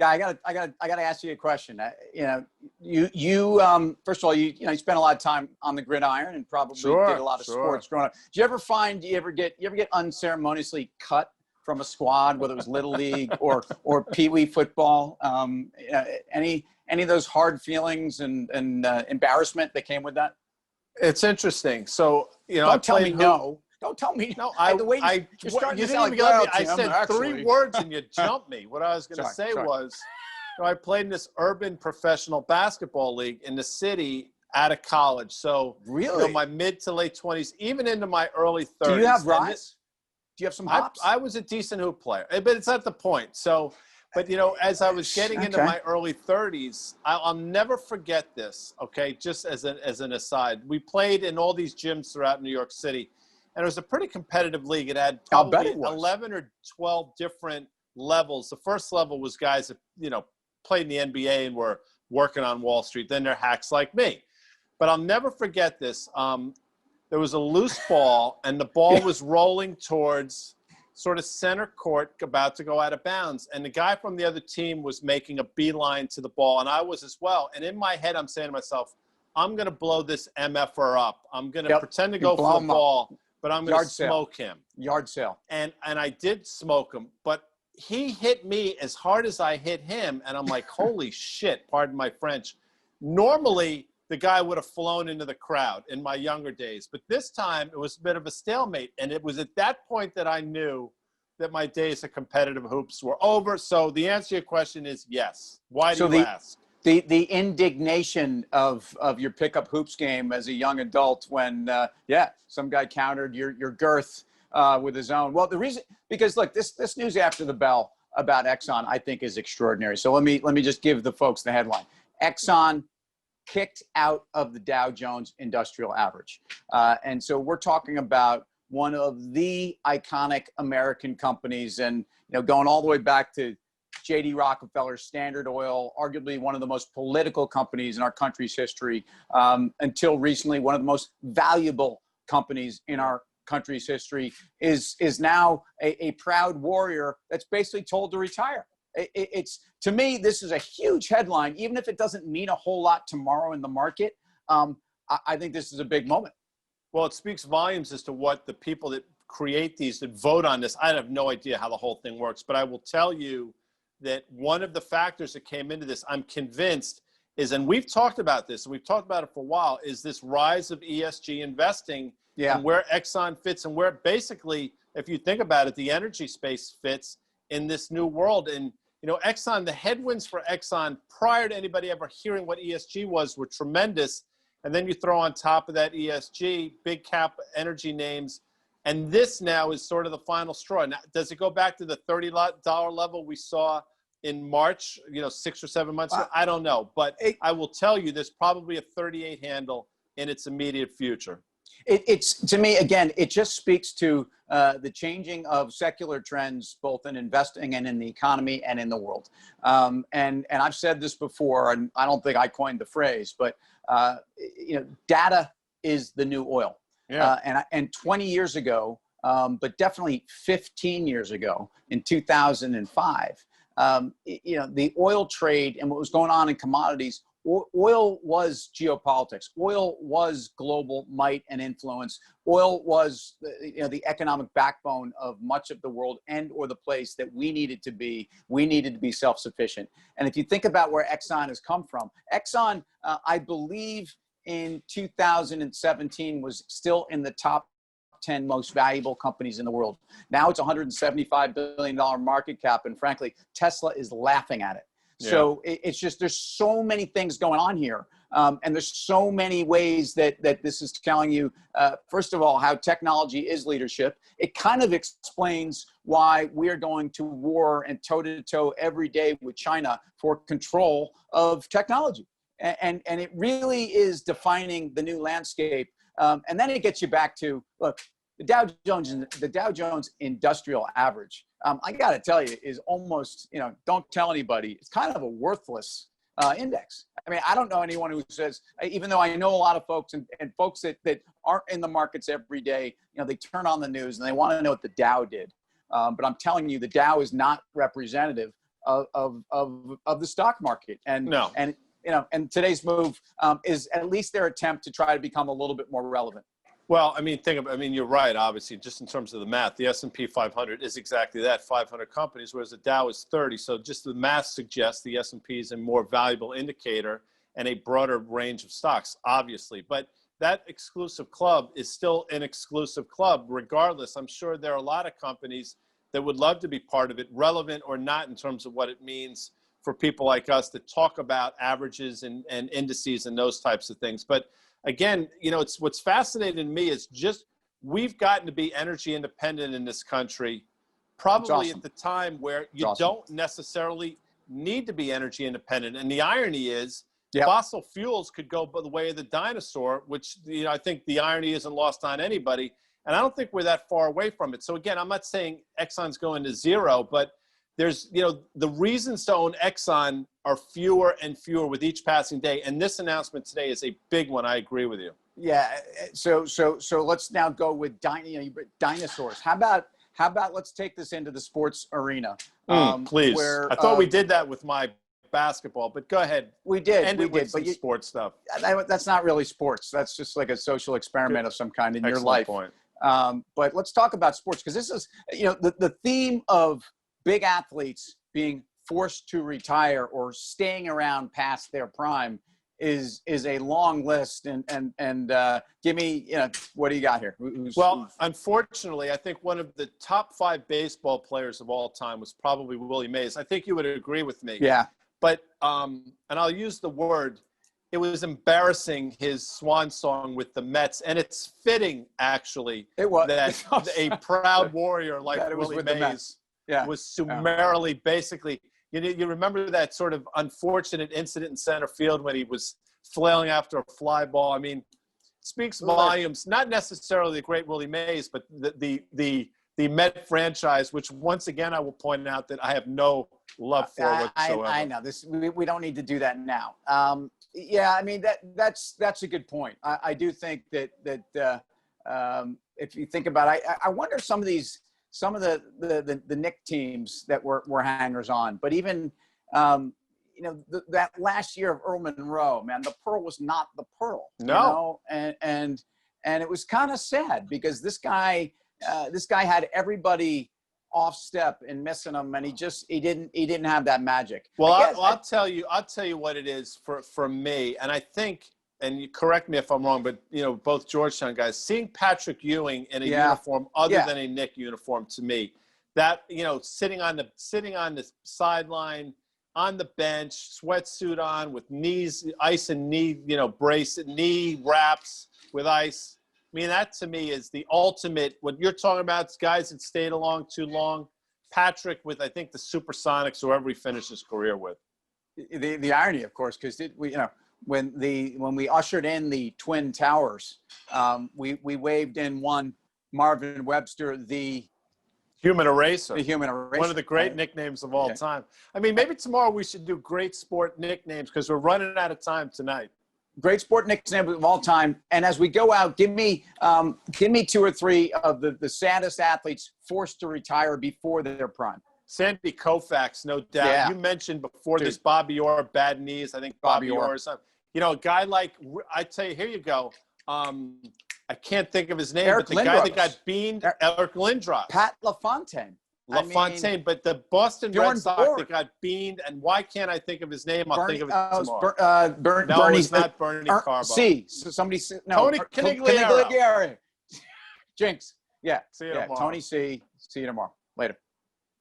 Yeah, I gotta ask you a question. First of all, you spent a lot of time on the gridiron and probably did a lot of sports growing up. Do you ever get unceremoniously cut from a squad, whether it was little league or pee wee football? Any of those hard feelings and embarrassment that came with that? It's interesting. So don't tell me no. Don't tell me no. You're starting you to didn't sound even like, let me. I Tim, said actually. 3 words and you jumped me. What I was going to say was, I played in this urban professional basketball league in the city out of college. So really, my mid to late 20s, even into my early 30s. Do you have rise? Do you have some hops? I was a decent hoop player, but it's at the point. So, but as I was getting into my early 30s, I'll never forget this. Okay, just as an aside, we played in all these gyms throughout New York City, and it was a pretty competitive league. It had probably 11 or 12 different levels. The first level was guys that played in the NBA and were working on Wall Street. Then they're hacks like me. But I'll never forget this. There was a loose ball, and the ball was rolling towards sort of center court, about to go out of bounds. And the guy from the other team was making a beeline to the ball, and I was as well. And in my head, I'm saying to myself, I'm going to blow this MFR up. I'm going to pretend to go for the ball, but I'm going to smoke him. Yard sale. And I did smoke him, but he hit me as hard as I hit him, and I'm like, holy shit, pardon my French. Normally, the guy would have flown into the crowd in my younger days. But this time, it was a bit of a stalemate. And it was at that point that I knew that my days of competitive hoops were over. So the answer to your question is yes. Why do you ask? The indignation of your pickup hoops game as a young adult when, some guy countered your girth with his own. Well, the reason, because look, this news after the bell about Exxon, I think, is extraordinary. So let me just give the folks the headline. Exxon kicked out of the Dow Jones Industrial Average. And so we're talking about one of the iconic American companies, and going all the way back to J.D. Rockefeller, Standard Oil, arguably one of the most political companies in our country's history, until recently one of the most valuable companies in our country's history, is now a proud warrior that's basically told to retire. It's, to me, this is a huge headline, even if it doesn't mean a whole lot tomorrow in the market. I think this is a big moment. Well, it speaks volumes as to what the people that create these, that vote on this. I have no idea how the whole thing works, but I will tell you that one of the factors that came into this, I'm convinced, is, and we've talked about this, and we've talked about it for a while, is this rise of ESG investing and where Exxon fits, and where basically, if you think about it, the energy space fits in this new world. And Exxon, the headwinds for Exxon prior to anybody ever hearing what ESG was were tremendous. And then you throw on top of that ESG, big cap energy names. And this now is sort of the final straw. Now, does it go back to the $30 level we saw in March, 6 or 7 months ago? I don't know. But I will tell you, there's probably a 38 handle in its immediate future. It's, to me, again, it just speaks to the changing of secular trends, both in investing and in the economy and in the world. And I've said this before, and I don't think I coined the phrase, but data is the new oil. Yeah. And 20 years ago, but definitely 15 years ago, in 2005, the oil trade and what was going on in commodities. Oil was geopolitics. Oil was global might and influence. Oil was the economic backbone of much of the world, and or the place that we needed to be. We needed to be self-sufficient. And if you think about where Exxon has come from, Exxon, I believe in 2017 was still in the top 10 most valuable companies in the world. Now it's $175 billion market cap, and frankly, Tesla is laughing at it. So it's just, there's so many things going on here. And there's so many ways that this is telling you, first of all, how technology is leadership. It kind of explains why we're going to war and toe-to-toe every day with China for control of technology. And it really is defining the new landscape. And then it gets you back to, look, the Dow Jones Industrial Average, I got to tell you, is almost, don't tell anybody, it's kind of a worthless index. I mean, I don't know anyone who says, even though I know a lot of folks and folks that aren't in the markets every day, they turn on the news and they want to know what the Dow did. But I'm telling you, the Dow is not representative of the stock market. And No. and and today's move is at least their attempt to try to become a little bit more relevant. Well, you're right, obviously, just in terms of the math. The S&P 500 is exactly that, 500 companies, whereas the Dow is 30. So just the math suggests the S&P is a more valuable indicator and a broader range of stocks, obviously. But that exclusive club is still an exclusive club. Regardless, I'm sure there are a lot of companies that would love to be part of it, relevant or not in terms of what it means for people like us to talk about averages and indices and those types of things. But again, it's what's fascinating to me is just we've gotten to be energy independent in this country, probably awesome. at the time where you awesome. don't necessarily need to be energy independent. And the irony is Yep. fossil fuels could go by the way of the dinosaur, which I think the irony isn't lost on anybody. And I don't think we're that far away from it. So again, I'm not saying Exxon's going to zero, but there's, the reasons to own Exxon are fewer and fewer with each passing day. And this announcement today is a big one. I agree with you. Yeah. So let's now go with dinosaurs. How about let's take this into the sports arena? Please. Where, I thought we did that with my basketball, but go ahead. We did. But sports stuff. That's not really sports. That's just like a social experiment of some kind in your life. Point. But let's talk about sports, because this is, the theme of big athletes being forced to retire or staying around past their prime is a long list. And give me, what do you got here? Unfortunately, I think one of the top 5 baseball players of all time was probably Willie Mays. I think you would agree with me. Yeah. But, and I'll use the word, it was embarrassing, his swan song with the Mets. And it's fitting, actually, it was. that a proud warrior like Willie Mays was summarily, basically, you remember that sort of unfortunate incident in center field when he was flailing after a fly ball. I mean, speaks volumes, not necessarily the great Willie Mays, but the Met franchise, which once again, I will point out that I have no love for whatsoever. I know this. We don't need to do that now. Yeah, I mean, that's a good point. I do think that if you think about it, I wonder some of the Knick teams that were hangers on, but even that last year of Earl Monroe, man, the pearl was not the pearl. No. And it was kind of sad, because this guy had everybody off step and missing him, and he didn't have that magic. Well, I'll tell you what it is for me, and I think, and you correct me if I'm wrong, but both Georgetown guys, seeing Patrick Ewing in a uniform other than a Knick uniform, to me, that sitting on the sideline, on the bench, sweatsuit on with knees, ice and knee, brace, knee wraps with ice. I mean, that to me is the ultimate. What you're talking about is guys that stayed along too long. Patrick with, I think, the Supersonics, whoever he finished his career with. The irony, of course, because when we ushered in the Twin Towers, we waved in one Marvin Webster, the Human Eraser. The Human Eraser. One of the great nicknames of all time. I mean, maybe tomorrow we should do great sport nicknames, because we're running out of time tonight. Great sport nicknames of all time. And as we go out, give me 2 or 3 of the saddest athletes forced to retire before their prime. Sandy Koufax, no doubt. Yeah. You mentioned before this Bobby Orr, bad knees. I think Bobby Orr or something. A guy like, I tell you, here you go. I can't think of his name, but the guy that got beamed, Eric Lindros. Pat LaFontaine. But the Boston Red Sox that got beamed, and why can't I think of his name? I'll think of it tomorrow. No, it's not Bernie Carbo. Tony Canigliaro. Jinx. Yeah. See you tomorrow. Tony C. See you tomorrow. Later.